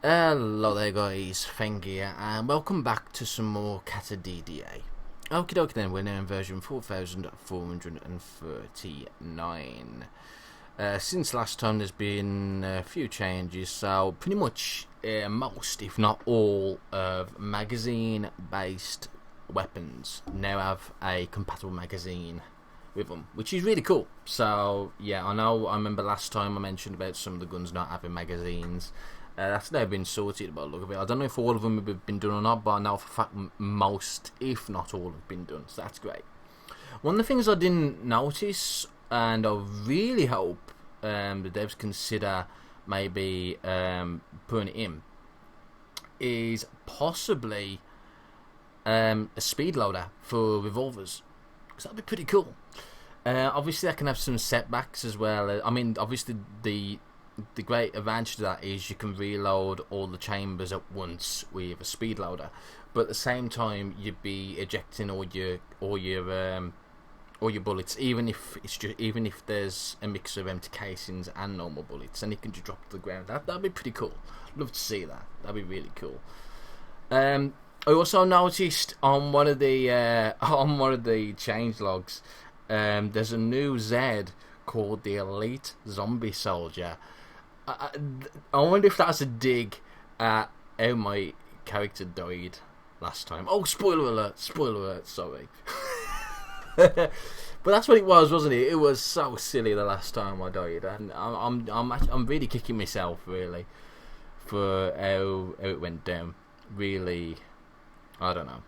Hello there guys, Feng here, and welcome back to some more Cataclysm DDA. Okie dokie then, we're now in version 4439. Since last time there's been a few changes, so pretty much most, if not all, of magazine-based weapons now have a compatible magazine with them, which is really cool. So yeah, I remember last time I mentioned about some of the guns not having magazines. That's now been sorted by the look of it. I don't know if all of them have been done or not, but I know for a fact most, if not all, have been done, so that's great. One of the things I didn't notice, and I really hope the devs consider maybe putting it in, is possibly a speed loader for revolvers, because that'd be pretty cool. Obviously, that can have some setbacks as well. I mean, obviously the great advantage to that is you can reload all the chambers at once with a speed loader, but at the same time you'd be ejecting all your bullets, even if there's a mix of empty casings and normal bullets, and you can just drop to the ground. That'd be pretty cool. Love to see that. That'd be really cool. I also noticed on one of the change logs, there's a new Z called the Elite Zombie Soldier. I wonder if that's a dig at how my character died last time. Oh, spoiler alert! Sorry, but that's what it was, wasn't it? It was so silly the last time I died, and I'm really kicking myself really for how it went down. Really, I don't know.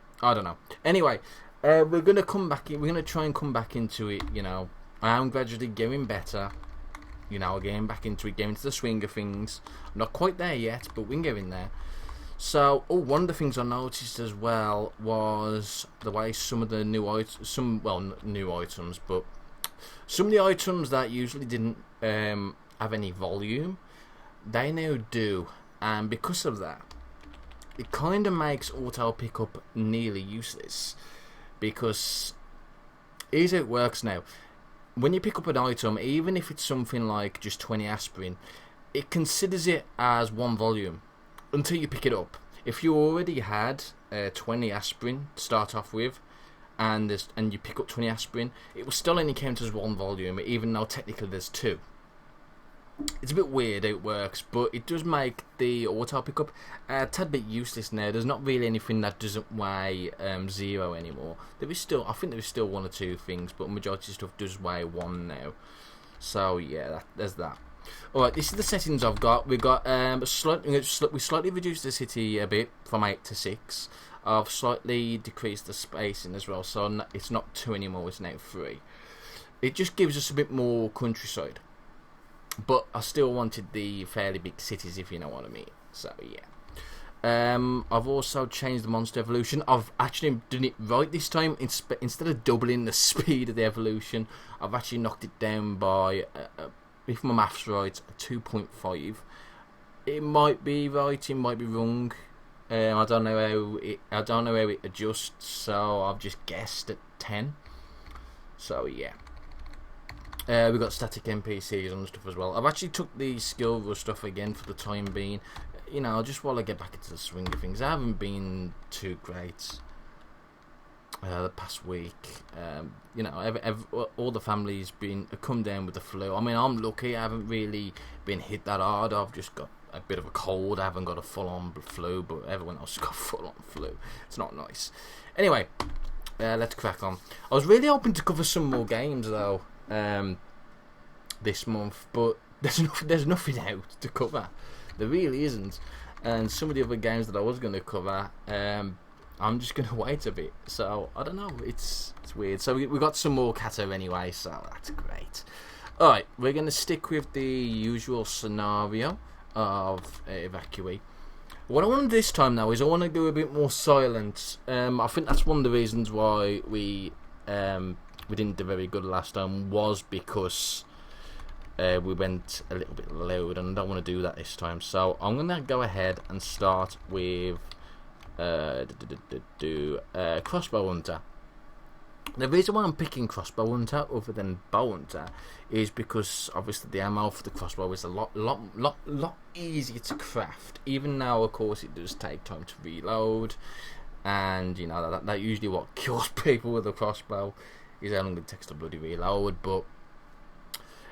Anyway, we're gonna come back. We're gonna try and come back into it. You know, I am gradually getting better. You know, getting back into it, getting into the swing of things. I'm not quite there yet, but we're getting there. So, one of the things I noticed as well was the way some of the new items, not new items, but some of the items that usually didn't have any volume, they now do, and because of that, it kind of makes auto pickup nearly useless. Because here's how it works now. When you pick up an item, even if it's something like just 20 aspirin, it considers it as one volume until you pick it up. If you already had 20 aspirin to start off with, and you pick up 20 aspirin, it will still only count as one volume, even though technically there's two. It's a bit weird how it works, but it does make the auto pickup a tad bit useless now. There's not really anything that doesn't weigh 0 anymore. I think there is still one or two things, but majority of stuff does weigh 1 now. So yeah, there's that. Alright, this is the settings I've got. We slightly reduced the city a bit from 8 to 6. I've slightly decreased the spacing as well, so it's not 2 anymore, it's now 3. It just gives us a bit more countryside. But I still wanted the fairly big cities, if you know what I mean. So yeah. I've also changed the monster evolution. I've actually done it right this time. Instead of doubling the speed of the evolution, I've actually knocked it down by, if my maths right, 2.5. It might be right, it might be wrong. I don't know how it adjusts. So I've just guessed at 10. So yeah. We've got static NPCs and stuff as well. I've actually took the skill rush stuff again for the time being. You know, just while I get back into the swing of things. I haven't been too great the past week. You know, all the family's come down with the flu. I mean, I'm lucky. I haven't really been hit that hard. I've just got a bit of a cold. I haven't got a full-on flu, but everyone else has got full-on flu. It's not nice. Anyway, let's crack on. I was really hoping to cover some more games, though. This month, but there's nothing out to cover. There really isn't. And some of the other games that I was going to cover, I'm just going to wait a bit. So I don't know. It's weird. So we got some more Cato anyway, so that's great. All right, we're going to stick with the usual scenario of evacuee. What I want to do this time now is I want to do a bit more silent. I think that's one of the reasons why we didn't do very good last time, was because we went a little bit loud, and I don't want to do that this time. So I'm going to go ahead and start with Crossbow Hunter. The reason why I'm picking crossbow hunter other than bow hunter is because obviously the ammo for the crossbow is a lot easier to craft. Even now, of course, it does take time to reload, and you know that usually what kills people with a crossbow is how long it takes to bloody reload. But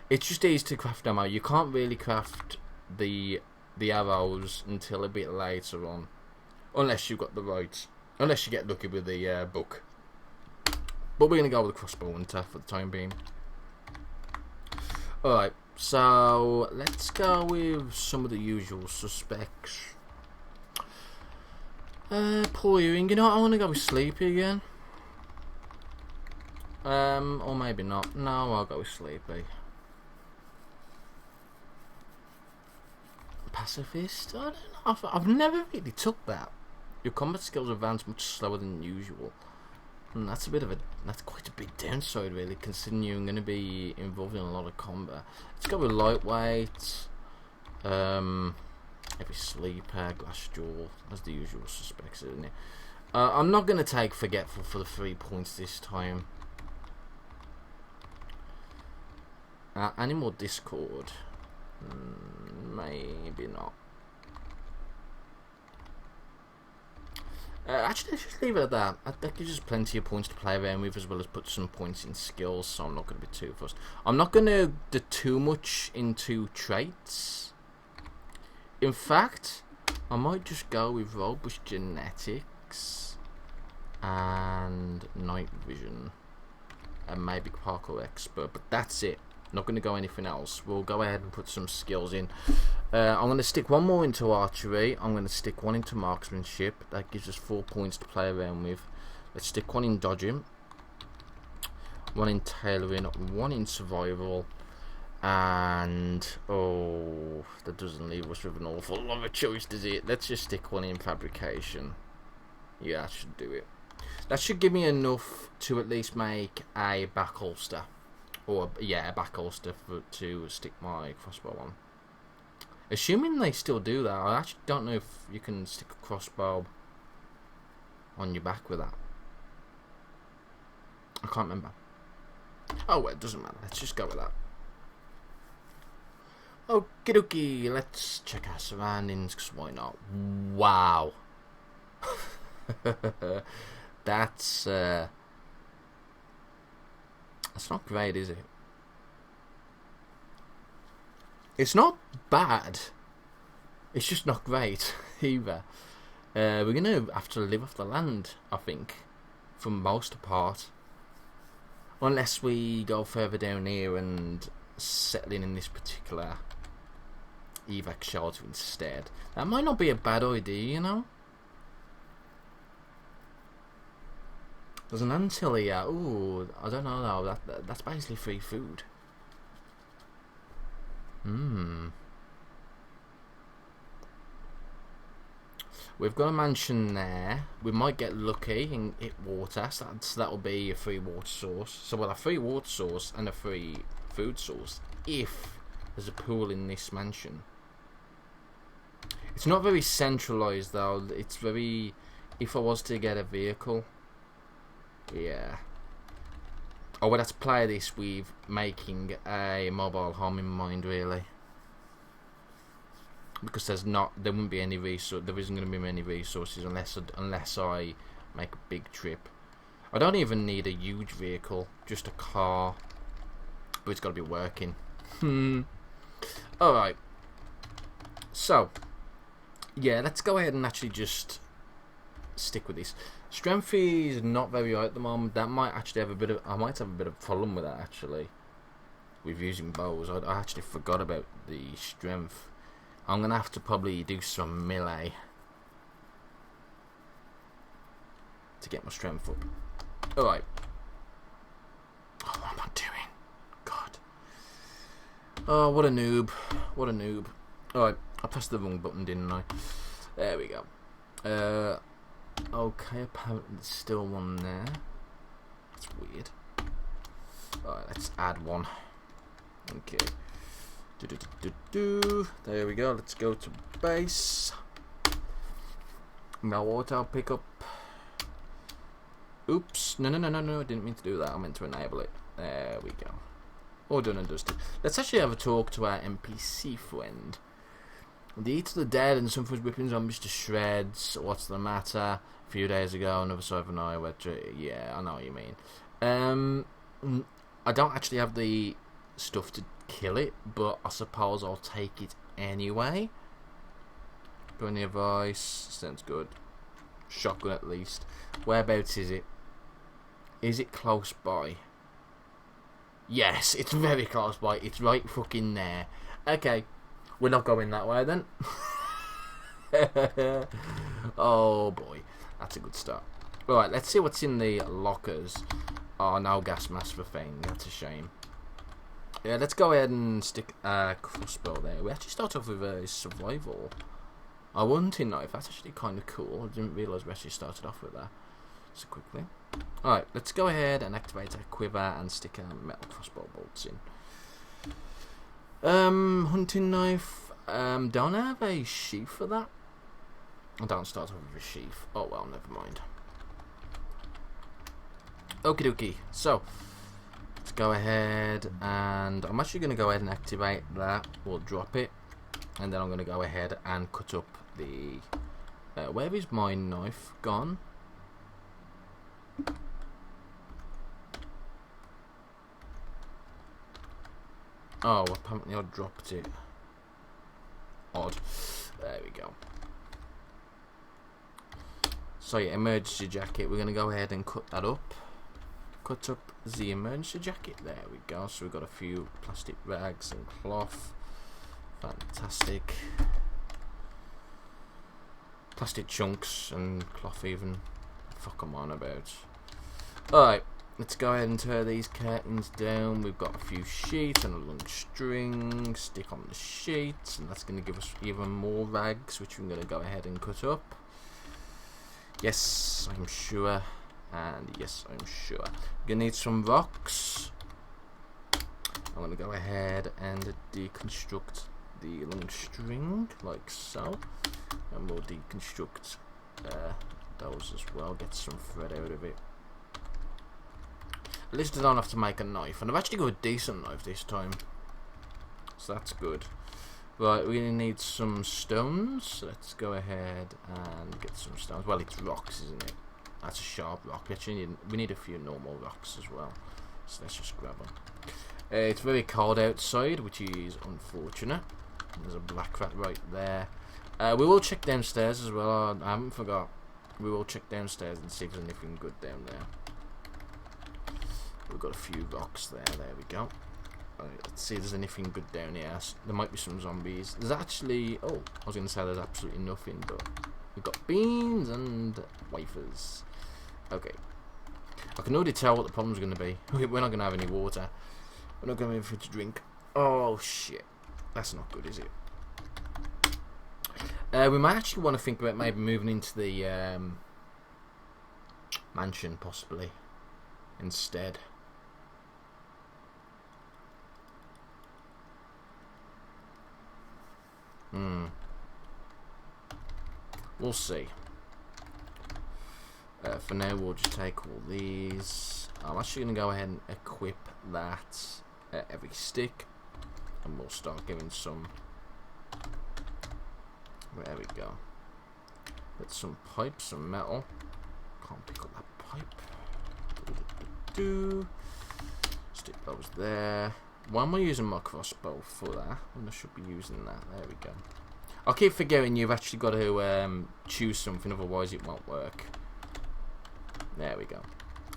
it's just easy to craft ammo. You can't really craft the arrows until a bit later on, unless you've got the right, unless you get lucky with the book. But we're going to go with the crossbow hunter for the time being. Alright, so let's go with some of the usual suspects. Poor Ewing, you know what, I want to go with Sleepy again. Or maybe not. No, I'll go with Sleepy. Pacifist? I don't know, I've never really took that. Your combat skills advance much slower than usual. And that's quite a big downside, really, considering you're going to be involved in a lot of combat. Let's go with lightweight, heavy sleeper, glass jaw. That's the usual suspects, isn't it? I'm not going to take forgetful for the 3 points this time. Animal discord, maybe not. Actually, let's just leave it at that. That gives us plenty of points to play around with, as well as put some points in skills, so I'm not going to be too fussed. I'm not going to do too much into traits. In fact, I might just go with robust genetics and night vision and maybe parkour expert, but that's it. Not going to go anything else. We'll go ahead and put some skills in. I'm going to stick one more into archery. I'm going to stick one into marksmanship. That gives us 4 points to play around with. Let's stick one in dodging, one in tailoring, one in survival, and that doesn't leave us with an awful lot of choice, does it? Let's just stick one in fabrication. Yeah, that should do it. That should give me enough to at least make a back holster. Or, yeah, a back holster to stick my crossbow on. Assuming they still do that, I actually don't know if you can stick a crossbow on your back with that. I can't remember. Oh, well, it doesn't matter. Let's just go with that. Okie dokie, let's check our surroundings, because why not? Wow. That's not great, is it? It's not bad. It's just not great either. We're going to have to live off the land, I think, for most part. Unless we go further down here and settle in this particular evac shelter instead. That might not be a bad idea, you know? There's an anthill here. Ooh, I don't know though. That's basically free food. We've got a mansion there. We might get lucky and hit water. So that'll be a free water source. So we'll have a free water source and a free food source if there's a pool in this mansion. It's not very centralised though. It's very... If I was to get a vehicle... Yeah. I would have to play this with making a mobile home in mind, really. Because there wouldn't be any resource. There isn't going to be many resources unless I make a big trip. I don't even need a huge vehicle, just a car. But it's got to be working. Alright. So, yeah, let's go ahead and actually just stick with this. Strength is not very high at the moment. That might actually have a bit of... I might have a bit of a problem with that, actually. With using bows. I actually forgot about the strength. I'm going to have to probably do some melee to get my strength up. Alright. Oh, what am I doing? God. Oh, what a noob. What a noob. Alright, I pressed the wrong button, didn't I? There we go. Okay, apparently there's still one there. That's weird. Alright, let's add one. Okay. There we go, let's go to base. No auto pickup. Oops. No, I didn't mean to do that. I meant to enable it. There we go. All done and dusted. Let's actually have a talk to our NPC friend. The Eat of the Dead and some was whipping zombies to shreds. What's the matter? A few days ago, another side of an eye. Yeah, I know what you mean. I don't actually have the stuff to kill it, but I suppose I'll take it anyway. Got any advice? Sounds good. Shotgun at least. Whereabouts is it? Is it close by? Yes, it's very close by. It's right fucking there. Okay, we're not going that way then. Oh boy, that's a good start. Alright, let's see what's in the lockers. Oh, no gas mask for Feng. That's a shame. Yeah, let's go ahead and stick a crossbow there. We actually start off with a survival. A hunting knife. That's actually kind of cool. I didn't realise we actually started off with that so quickly. Alright, let's go ahead and activate a quiver and stick a metal crossbow bolts in. Hunting knife. Don't have a sheath for that. I don't start off with a sheath. Oh well, never mind. Okie dokie. So, let's go ahead and I'm actually going to go ahead and activate that. We'll drop it. And then I'm going to go ahead and cut up the... where is my knife gone? Oh, apparently I dropped it. Odd. There we go. So yeah, emergency jacket. We're going to go ahead and cut that up. Cut up the emergency jacket. There we go. So we've got a few plastic rags and cloth. Fantastic. Plastic chunks and cloth even. Fuck I'm on about. Alright, let's go ahead and tear these curtains down. We've got a few sheets and a long string. Stick on the sheets, and that's going to give us even more rags, which we're going to go ahead and cut up. Yes, I'm sure. And yes, I'm sure. We're going to need some rocks. I'm going to go ahead and deconstruct the long string, like so. And we'll deconstruct those as well, get some thread out of it. At least I don't have to make a knife, and I've actually got a decent knife this time, so that's good. Right, we're going to need some stones, so let's go ahead and get some stones. Well, it's rocks, isn't it? That's a sharp rock. We need a few normal rocks as well, so let's just grab them. It's very cold outside, which is unfortunate. There's a black rat right there. We will check downstairs as well. I haven't forgot. We will check downstairs and see if there's anything good down there. We've got a few rocks there. There we go. Right, let's see if there's anything good down here. There might be some zombies. There's actually... Oh, I was going to say there's absolutely nothing, but we've got beans and wafers. Okay. I can already tell what the problem's going to be. We're not going to have any water. We're not going to have anything to drink. Oh, shit. That's not good, is it? We might actually want to think about maybe moving into the mansion, possibly, instead. We'll see. For now, we'll just take all these. I'm actually going to go ahead and equip that every stick, and we'll start giving some. There we go. With some pipe, some metal. Can't pick up that pipe. Stick those there. Why am I using my crossbow for that? I should be using that. There we go. I keep forgetting you've actually got to choose something, otherwise it won't work. There we go.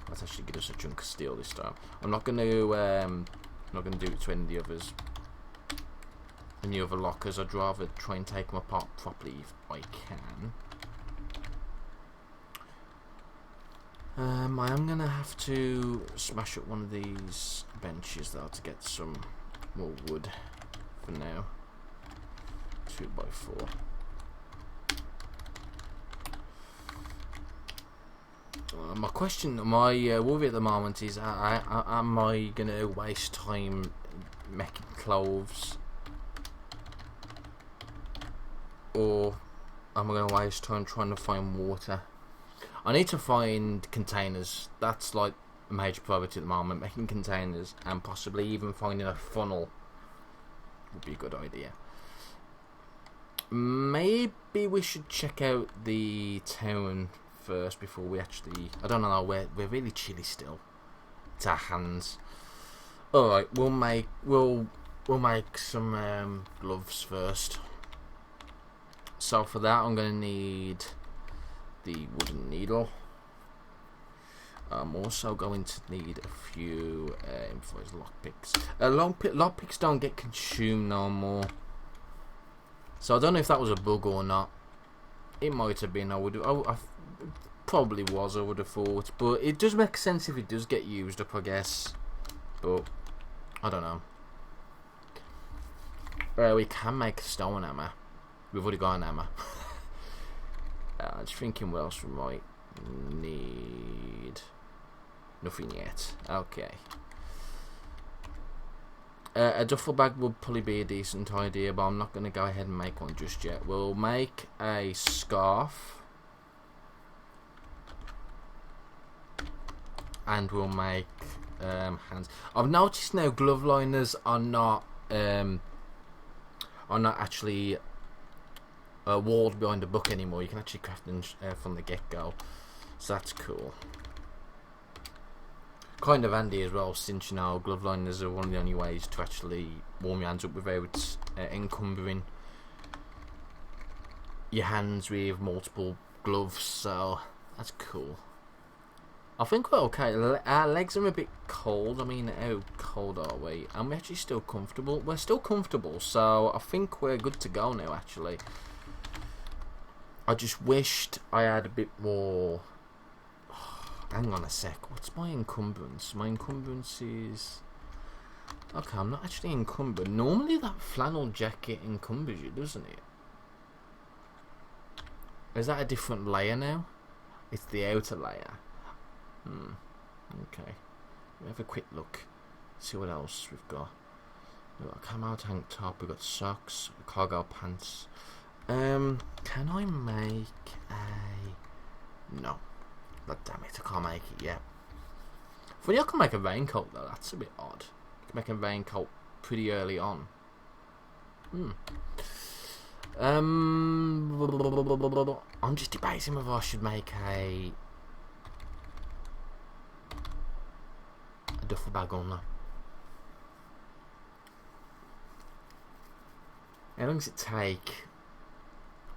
Let's actually get us a chunk of steel this time. I'm not going to do it to any of the others. Any other lockers. I'd rather try and take them apart properly if I can. I am going to have to smash up one of these benches though to get some more wood for now. 2x4. My question, my worry at the moment is, am I going to waste time making clothes? Or am I going to waste time trying to find water? I need to find containers. That's like a major priority at the moment. Making containers and possibly even finding a funnel would be a good idea. Maybe we should check out the town first before we actually... I don't know, we're really chilly still. It's our hands. Alright, we'll make some gloves first. So for that I'm going to need the wooden needle. I'm also going to need a few improvised lockpicks. Lockpicks don't get consumed no more. So I don't know if that was a bug or not. It might have been. I probably was. I would have thought, but it does make sense if it does get used up, I guess. But I don't know. We can make a stone hammer. We've already got an hammer. I'm just thinking what else we might need. Nothing yet. Okay. A duffel bag would probably be a decent idea, but I'm not going to go ahead and make one just yet. We'll make a scarf. And we'll make hands. I've noticed now glove liners are not actually walled behind a book anymore. You can actually craft them from the get-go. So that's cool. Kind of handy as well, since you know glove liners are one of the only ways to actually warm your hands up without encumbering your hands with multiple gloves. So that's cool. I think we're okay. Our legs are a bit cold. I mean, how cold are we? And we're actually still comfortable. We're still comfortable, so I think we're good to go now, actually. I just wished I had a bit more... Hang on a sec. What's my encumbrance? My encumbrance is... Okay, I'm not actually encumbered. Normally that flannel jacket encumbers you, doesn't it? Is that a different layer now? It's the outer layer. Okay. We have a quick look. See what else we've got. We've got a camo tank top. We've got socks, cargo pants. Can I make a... No. God damn it, I can't make it yet. Funny, I can make a raincoat though. That's a bit odd. I can make a raincoat pretty early on. I'm just debating whether I should make a duffel bag or not. How long does it take?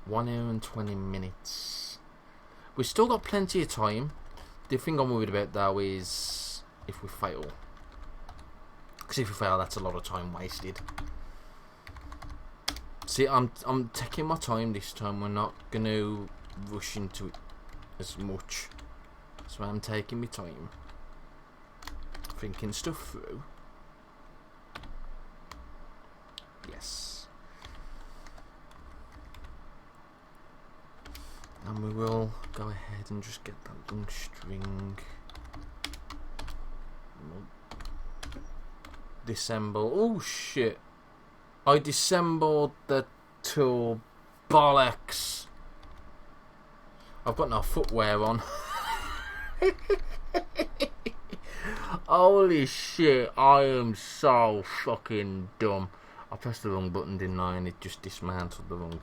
1 hour and 20 minutes. We've still got plenty of time. The thing I'm worried about though is if we fail. Because if we fail, that's a lot of time wasted. See, I'm taking my time this time. We're not going to rush into it as much. So I'm taking my time. Thinking stuff through. Yes. And we will go ahead and just get that long string. Disassemble. Oh shit. I disassembled the tool. Bollocks. I've got no footwear on. Holy shit. I am so fucking dumb. I pressed the wrong button, didn't I? And it just dismantled the wrong...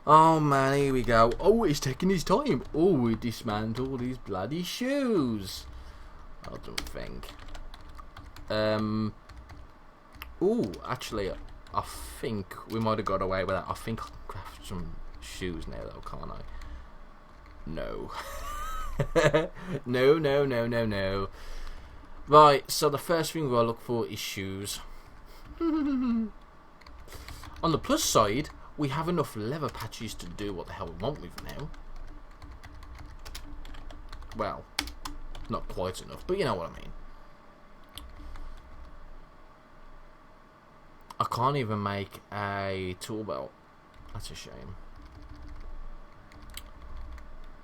Oh man, here we go. Oh, he's taking his time. Oh, we dismantled his bloody shoes. I don't think. Oh, actually, I think we might have got away with that. I think I can craft some shoes now, though, can't I? No. No. Right, so the first thing we'll look for is shoes. On the plus side, we have enough leather patches to do what the hell we want with now. Well, not quite enough, but you know what I mean. I can't even make a tool belt. That's a shame.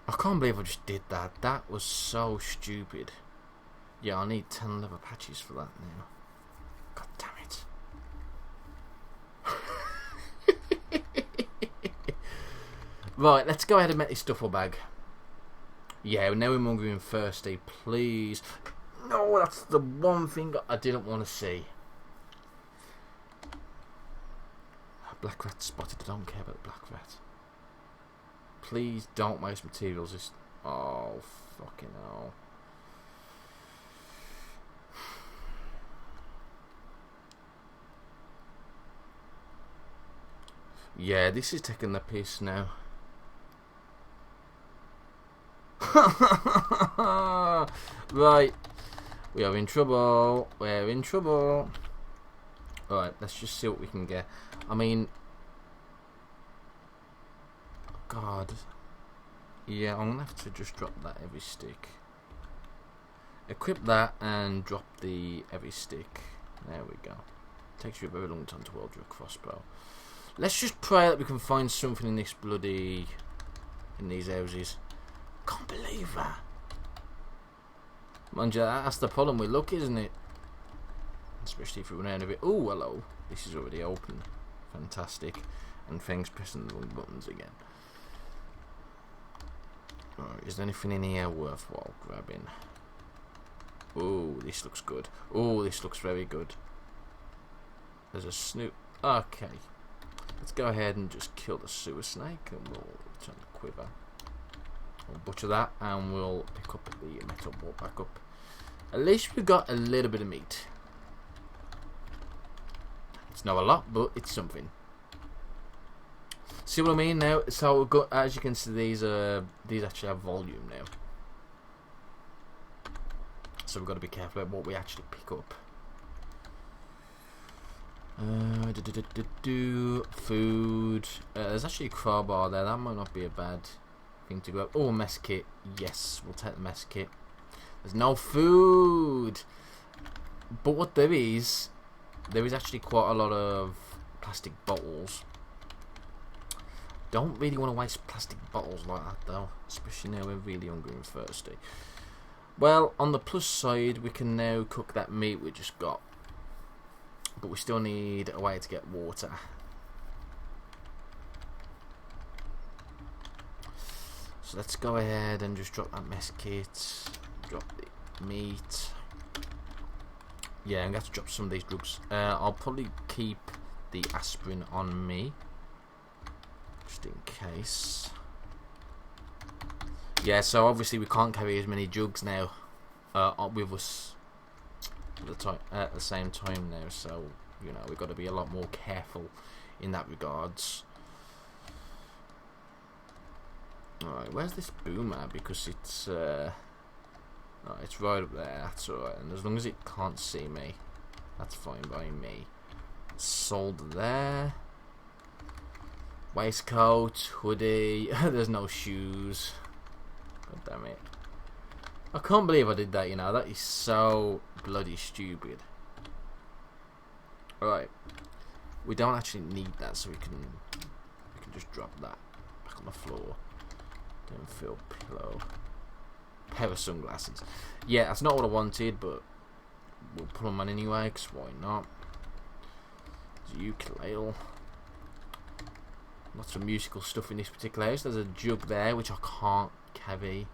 I can't believe I just did that. That was so stupid. Yeah, I need 10 leather patches for that now. God damn it. Right, let's go ahead and make this duffel bag. Yeah, now we're hungry and thirsty, please. No, that's the one thing I didn't want to see. Black rat spotted. I don't care about the black rat. Please don't waste materials. Just... Oh, fucking hell. Yeah, this is taking the piss now. Right. We are in trouble. We're in trouble. Alright, let's just see what we can get. I mean... God. Yeah, I'm going to have to just drop that heavy stick. Equip that and drop the heavy stick. There we go. Takes you a very long time to weld your crossbow. Let's just pray that we can find something in this bloody... in these houses. Can't believe that. Mind you, that's the problem with luck, isn't it? Especially if we run out of it. Oh, hello. This is already open. Fantastic. And Feng's pressing the wrong buttons again. Right, is there anything in here worthwhile grabbing? Oh, this looks good. Oh, this looks very good. There's a snoop. Okay. Let's go ahead and just kill the sewer snake and we'll turn the quiver. We'll butcher that and we'll pick up the metal board back up. At least we've got a little bit of meat. It's not a lot, but it's something. See what I mean now? So we've got, as you can see, these actually have volume now. So we've got to be careful about what we actually pick up. Food. There's actually a crowbar there. That might not be a bad thing to grab. Oh, a mess kit. Yes, we'll take the mess kit. There's no food. But what there is actually quite a lot of plastic bottles. Don't really want to waste plastic bottles like that though, especially now we're really hungry and thirsty. Well, on the plus side, we can now cook that meat we just got. But we still need a way to get water. So let's go ahead and just drop that mess kit. Drop the meat. Yeah, I'm going to have to drop some of these drugs. I'll probably keep the aspirin on me. Just in case. Yeah, so obviously we can't carry as many jugs now with us at the same time now, so you know we've got to be a lot more careful in that regards. Alright, where's this boomer? Because it's it's right up there. That's alright, and as long as it can't see me, that's fine by me. Sold there. Waistcoat, hoodie. There's no shoes. God damn it. I can't believe I did that, you know. That is so bloody stupid. Alright. We don't actually need that, so we can just drop that back on the floor. Don't feel pillow. Pair of sunglasses. Yeah, that's not what I wanted, but we'll put them on anyway, because why not? There's a ukulele. Lots of musical stuff in this particular house. There's a jug there, which I can't carry.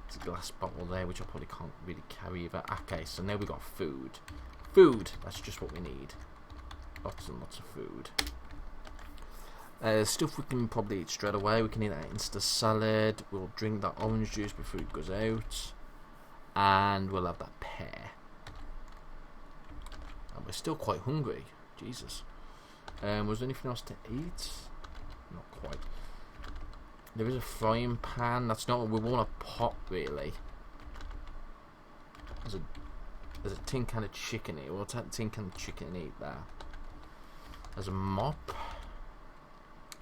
There's a glass bottle there, which I probably can't really carry either. Okay, so now we've got food. Food! That's just what we need. Lots and lots of food. Stuff we can probably eat straight away. We can eat that Insta salad. We'll drink that orange juice before it goes out. And we'll have that pear. And we're still quite hungry. Jesus. Was there anything else to eat? Not quite. There is a frying pan. That's not what we want. A pot, really. There's a tin can of chicken here. We'll take the tin can of chicken and eat that. There's a mop.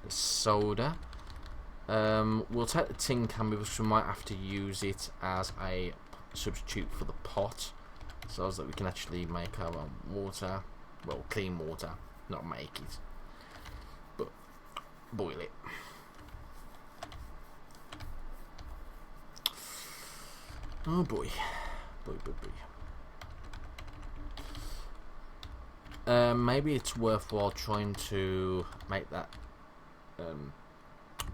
There's soda. We'll take the tin can because we might have to use it as a substitute for the pot, so that we can actually make our own water. Well, clean water, not make it, but boil it. Oh boy, boy. Maybe it's worthwhile trying to make that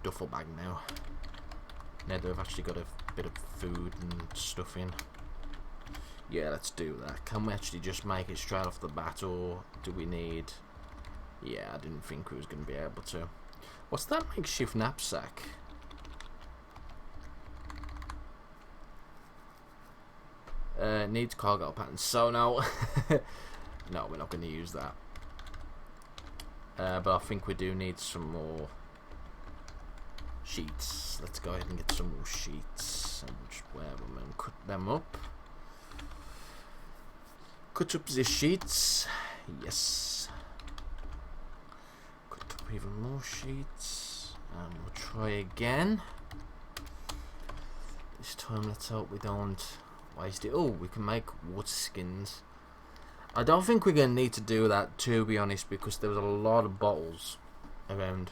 duffel bag now. Now that I've actually got a bit of food and stuff in. Yeah, let's do that. Can we actually just make it straight off the bat, or do we need... Yeah, I didn't think we was going to be able to. What's that makeshift knapsack? Needs cargo patterns. So no, no, we're not going to use that. But I think we do need some more sheets. Let's go ahead and get some more sheets and just wear them and cut them up. Cut up the sheets. Yes. Cut up even more sheets. And we'll try again. This time let's hope we don't waste it. Oh, we can make water skins. I don't think we're going to need to do that, to be honest, because there was a lot of bottles around.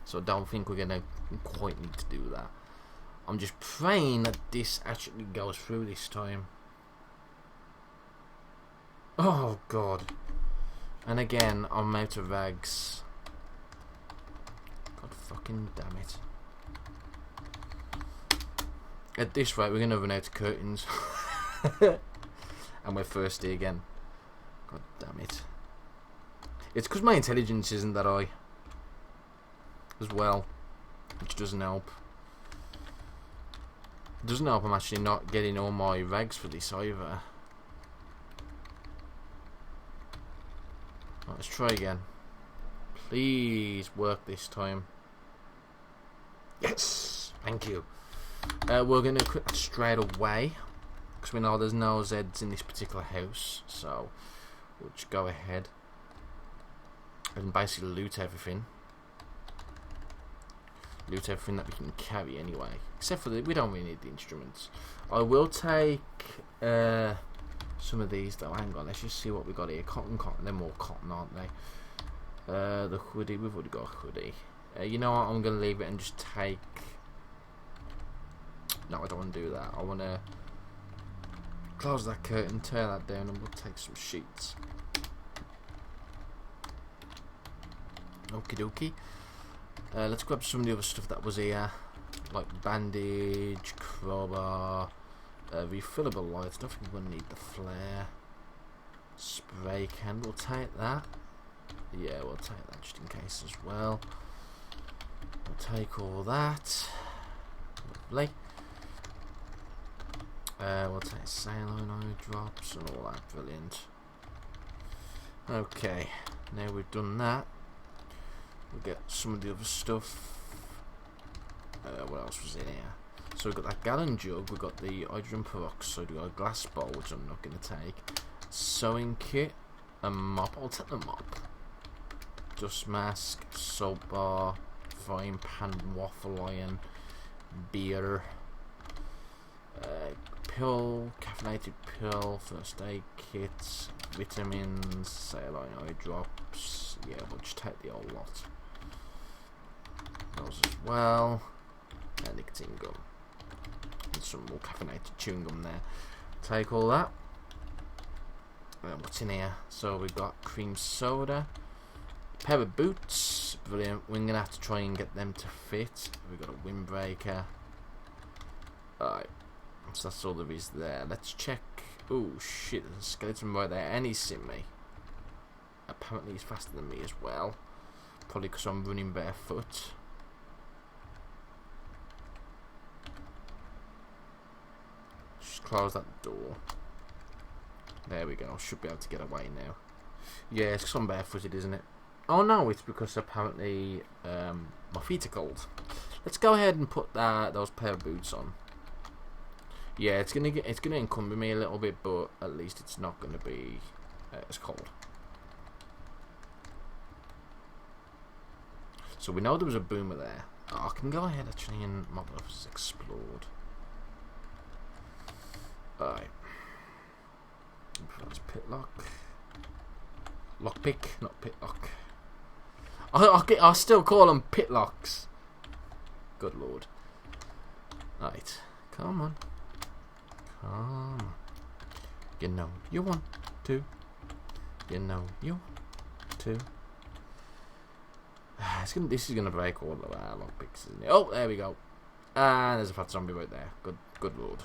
So I don't think we're going to quite need to do that. I'm just praying that this actually goes through this time. Oh god. And again, I'm out of rags. God fucking damn it. At this rate, we're going to run out of curtains. And we're thirsty again. God damn it. It's because my intelligence isn't that high. As well. Which doesn't help. It doesn't help I'm actually not getting all my rags for this either. Right, let's try again. Please work this time. Yes! Thank you. We're going to quit that straight away. Because we know there's no Zeds in this particular house. So, we'll just go ahead. And basically loot everything. Loot everything that we can carry anyway. Except for we don't really need the instruments. I will take some of these though. Hang on, let's just see what we got here. Cotton. They're more cotton, aren't they? The hoodie, we've already got a hoodie. You know what, I'm going to leave it and just take... No, I don't want to do that. I want to close that curtain, tear that down, and we'll take some sheets. Okie dokie. Let's grab some of the other stuff that was here, like bandage, crowbar, refillable lights. Don't think we're going to need the flare. Spray can, we'll take that. Yeah, we'll take that just in case as well. We'll take all that. Lovely. We'll take saline eye drops and all that. Brilliant. Okay, now we've done that. We'll get some of the other stuff. What else was in here? So we've got that gallon jug, we've got the hydrogen peroxide, we've got a glass bowl, which I'm not going to take. Sewing kit, a mop, I'll take the mop. Dust mask, soap bar, frying pan, waffle iron, beer, pill, caffeinated pill, first aid kit, vitamins, saline eye drops. Yeah, we'll just take the whole lot. Those as well. And nicotine gum. And some more caffeinated chewing gum there. Take all that. What's in here? So we've got cream soda, pair of boots. Brilliant. We're going to have to try and get them to fit. We've got a windbreaker. Alright. So that's all there is there. Let's check. Oh shit, there's a skeleton right there. And he's seen me. Apparently he's faster than me as well. Probably because I'm running barefoot. Just close that door. There we go. Should be able to get away now. Yeah, it's because I'm barefooted, isn't it? Oh no, it's because apparently my feet are cold. Let's go ahead and put those pair of boots on. Yeah, it's gonna encumber me a little bit, but at least it's not gonna be as cold. So we know there was a boomer there. Oh, I can go ahead actually and my buffs explored. Alright. That's pitlock. Lockpick, not pitlock. I'll still call them pitlocks. Good lord. Right, come on. Come on. You know you want to. You know you want to. This is gonna break all of our lockpicks, isn't it? Oh, there we go. And there's a fat zombie right there. Good lord.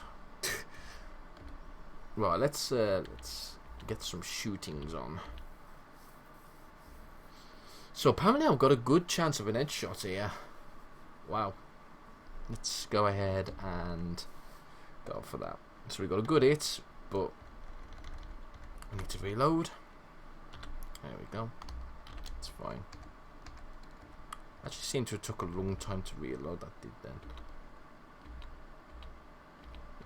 Right, let's get some shootings on. So apparently I've got a good chance of an headshot here. Wow. Let's go ahead and go for that. So we've got a good hit, but we need to reload. There we go. It's fine. Actually seemed to have took a long time to reload. That did then.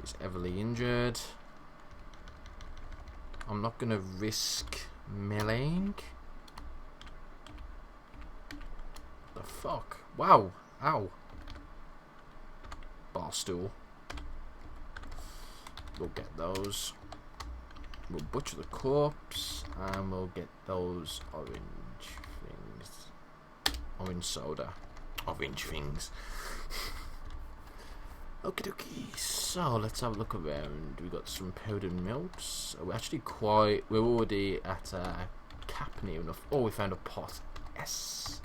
He's heavily injured. I'm not gonna risk meleeing. The fuck? Wow. Ow. Bar stool. We'll get those. We'll butcher the corpse and we'll get those orange things. Orange soda. Orange things. Okie dokie. So let's have a look around. We got some powdered milks. We're actually we're already at a cap near enough. Oh, we found a pot. Yes.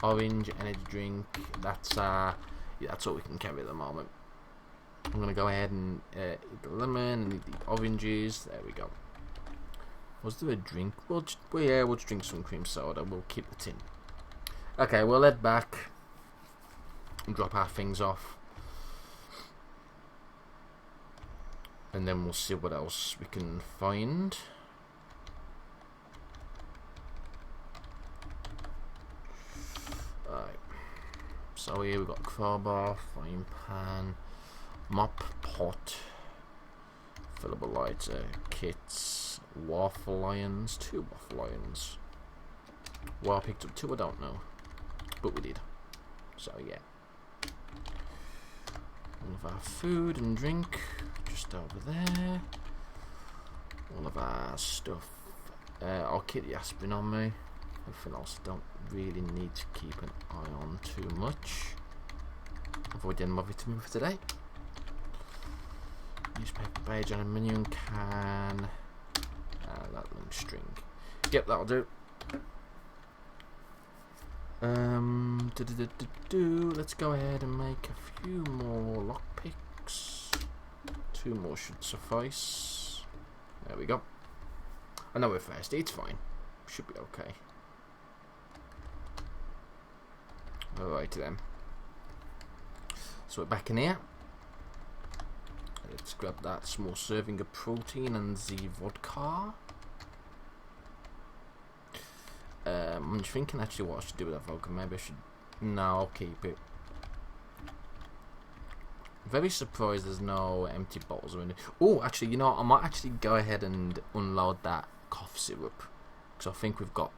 Orange energy drink. That's yeah, that's all we can carry at the moment. I'm gonna go ahead and eat the lemon and eat the oranges. There we go. Was there a drink? We'll just drink some cream soda. We'll keep the tin. Okay, we'll head back and drop our things off, and then we'll see what else we can find. Right. So here we've got crowbar, frying pan, mop, pot, fillable lighter, kits, waffle irons, 2 waffle irons. Well, I picked up 2, I don't know, but we did. So yeah. All of our food and drink just over there. All of our stuff. I'll keep the aspirin on me. Everything else I don't really need to keep an eye on too much. Avoiding my vitamin for today. Newspaper page, aluminium can. That long string. Yep, that'll do. Let's go ahead and make a few more lockpicks. 2 more should suffice. There we go. I know we're thirsty, it's fine. Should be okay. Alrighty then. So we're back in here. Let's grab that small serving of protein and the vodka. I'm just thinking actually what I should do with that vodka. Maybe I should... No, I'll keep it. Very surprised there's no empty bottles or anything. Oh, actually, you know, I might actually go ahead and unload that cough syrup, because I think we've got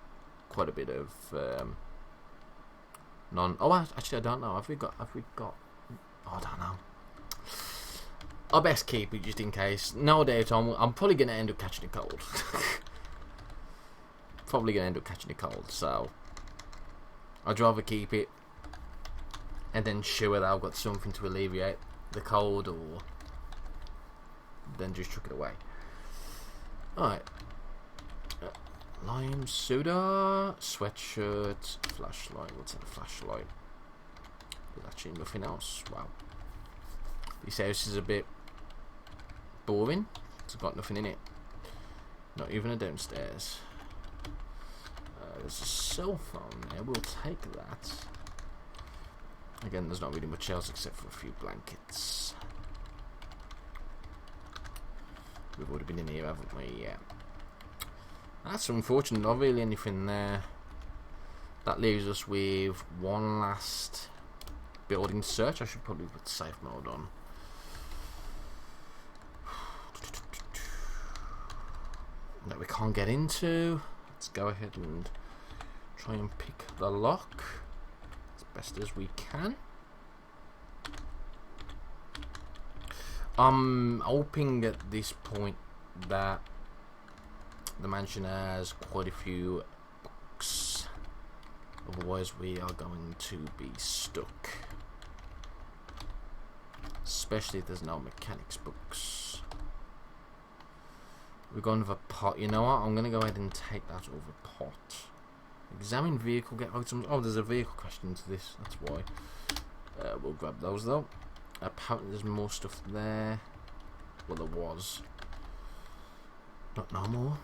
quite a bit of Oh, actually, I don't know. Have we got? Oh, I don't know. I'll best keep it just in case. Nowadays, I'm probably gonna end up catching a cold. Probably gonna end up catching a cold, so I'd rather keep it and then sure that I've got something to alleviate the cold, or then just chuck it away. Alright. Lime soda, sweatshirt, flashlight. What's in a flashlight? There's actually nothing else. Wow. This house is a bit boring. It's got nothing in it. Not even a downstairs. There's a cell phone there. We'll take that. Again, there's not really much else except for a few blankets. We've already been in here, haven't we? Yeah. That's unfortunate. Not really anything there. That leaves us with one last building search. I should probably put safe mode on. That we can't get into. Let's go ahead and try and pick the lock as best as we can. I'm hoping at this point that the mansion has quite a few books, otherwise we are going to be stuck, especially if there's no mechanics books. We're going with a pot. You know what? I'm going to go ahead and take that over pot. Examine vehicle, get items. Oh, there's a vehicle question to this. That's why. We'll grab those though. Apparently there's more stuff there. Well, there was. Not no more.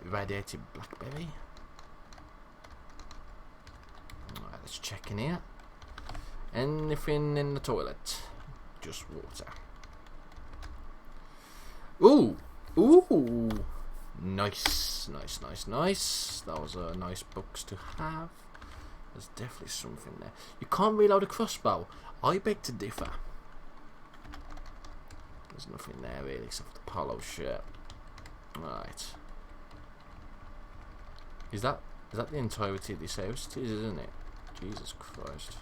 Irradiated blackberry. Alright, let's check in here. Anything in the toilet? Just water. Ooh! Ooh! Nice, nice, nice, nice. That was a nice box to have. There's definitely something there. You can't reload a crossbow. I beg to differ. There's nothing there really except for the polo shirt. Right. Is that the entirety of this house? It is, isn't it? Jesus Christ.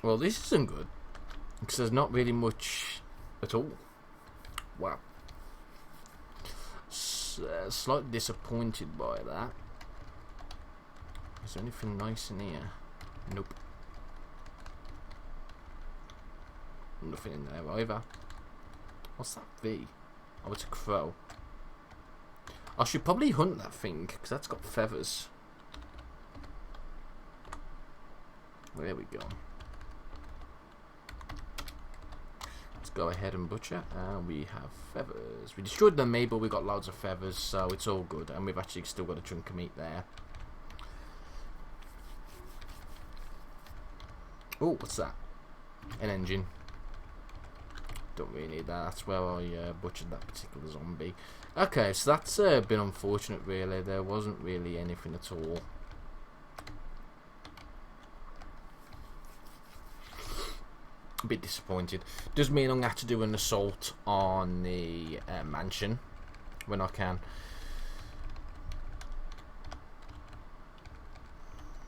Well, this isn't good because there's not really much at all. Wow. Slightly disappointed by that. Is there anything nice in here? Nope. Nothing in there either. What's that V? Oh, it's a crow. I should probably hunt that thing because that's got feathers. There we go. Let's go ahead and butcher. And we have feathers. We destroyed the maple, we got loads of feathers, so it's all good. And we've actually still got a chunk of meat there. Oh, what's that? An engine. Don't really need that. That's where I butchered that particular zombie. Okay, so that's been unfortunate really. There wasn't really anything at all. A bit disappointed. Does mean I'm going to have to do an assault on the mansion when I can.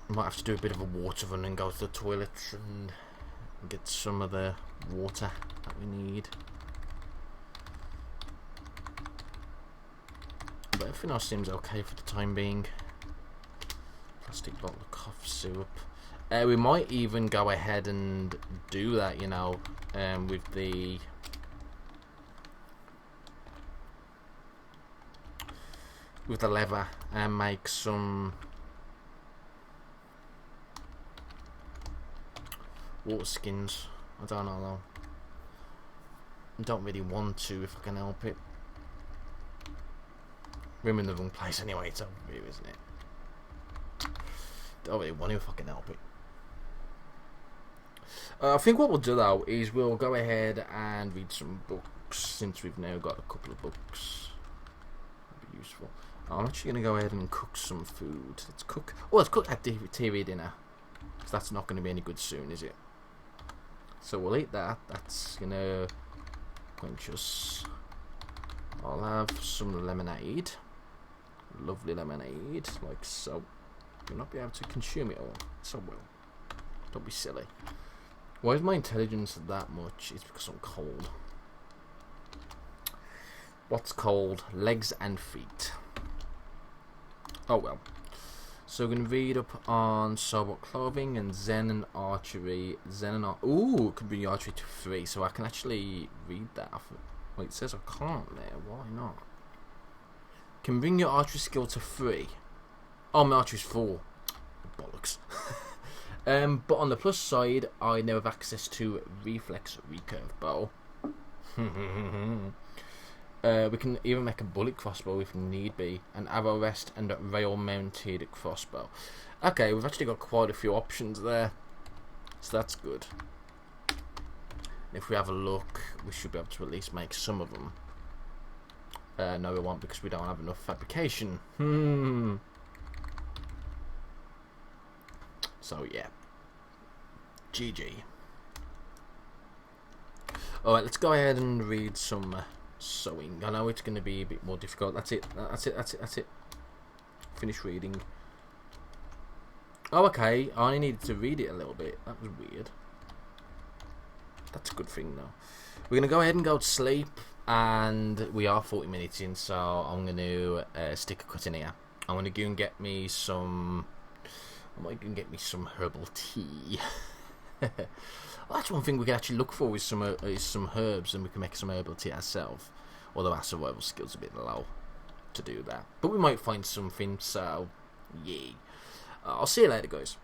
Might have to do a bit of a water run and go to the toilets and get some of the water that we need. But everything else seems okay for the time being. Plastic bottle of cough syrup. We might even go ahead and do that, you know, with the leather and make some water skins. I don't know though. I don't really want to if I can help it. We're in the wrong place anyway, it's over here, isn't it? Don't really want to if I can help it. I think what we'll do though is we'll go ahead and read some books since we've now got a couple of books. That'd be useful. I'm actually going to go ahead and cook some food. Let's cook. Oh, let's cook that TV dinner. Because that's not going to be any good soon, is it? So we'll eat that. That's going to quench us. I'll have some lemonade. Lovely lemonade, like so. You'll not be able to consume it all. So well. Don't be silly. Why is my intelligence that much? It's because I'm cold. What's cold? Legs and feet. Oh well. So we're going to read up on Sobot Clothing and Zen and Archery. Ooh, it could be Archery to 3, so I can actually read that. Wait, it says I can't there. Why not? Can bring your archery skill to 3. Oh, my archery's 4. Bollocks. But on the plus side, I now have access to Reflex Recurve Bow. We can even make a bullet crossbow if need be, an arrow rest and a rail mounted crossbow. Okay, we've actually got quite a few options there, so that's good. If we have a look, we should be able to at least make some of them. No, we won't because we don't have enough fabrication. So yeah, GG. Alright, let's go ahead and read some sewing. I know it's going to be a bit more difficult. That's it. Finish reading. Oh, okay. I only needed to read it a little bit. That was weird. That's a good thing, though. We're going to go ahead and go to sleep. And we are 40 minutes in, so I'm going to stick a cut in here. I'm going to go and get me some... I might go and get me some herbal tea. Well, that's one thing we can actually look for is some herbs, and we can make some herbal tea ourselves. Although our survival skills are a bit low to do that. But we might find something, so yay. I'll see you later, guys.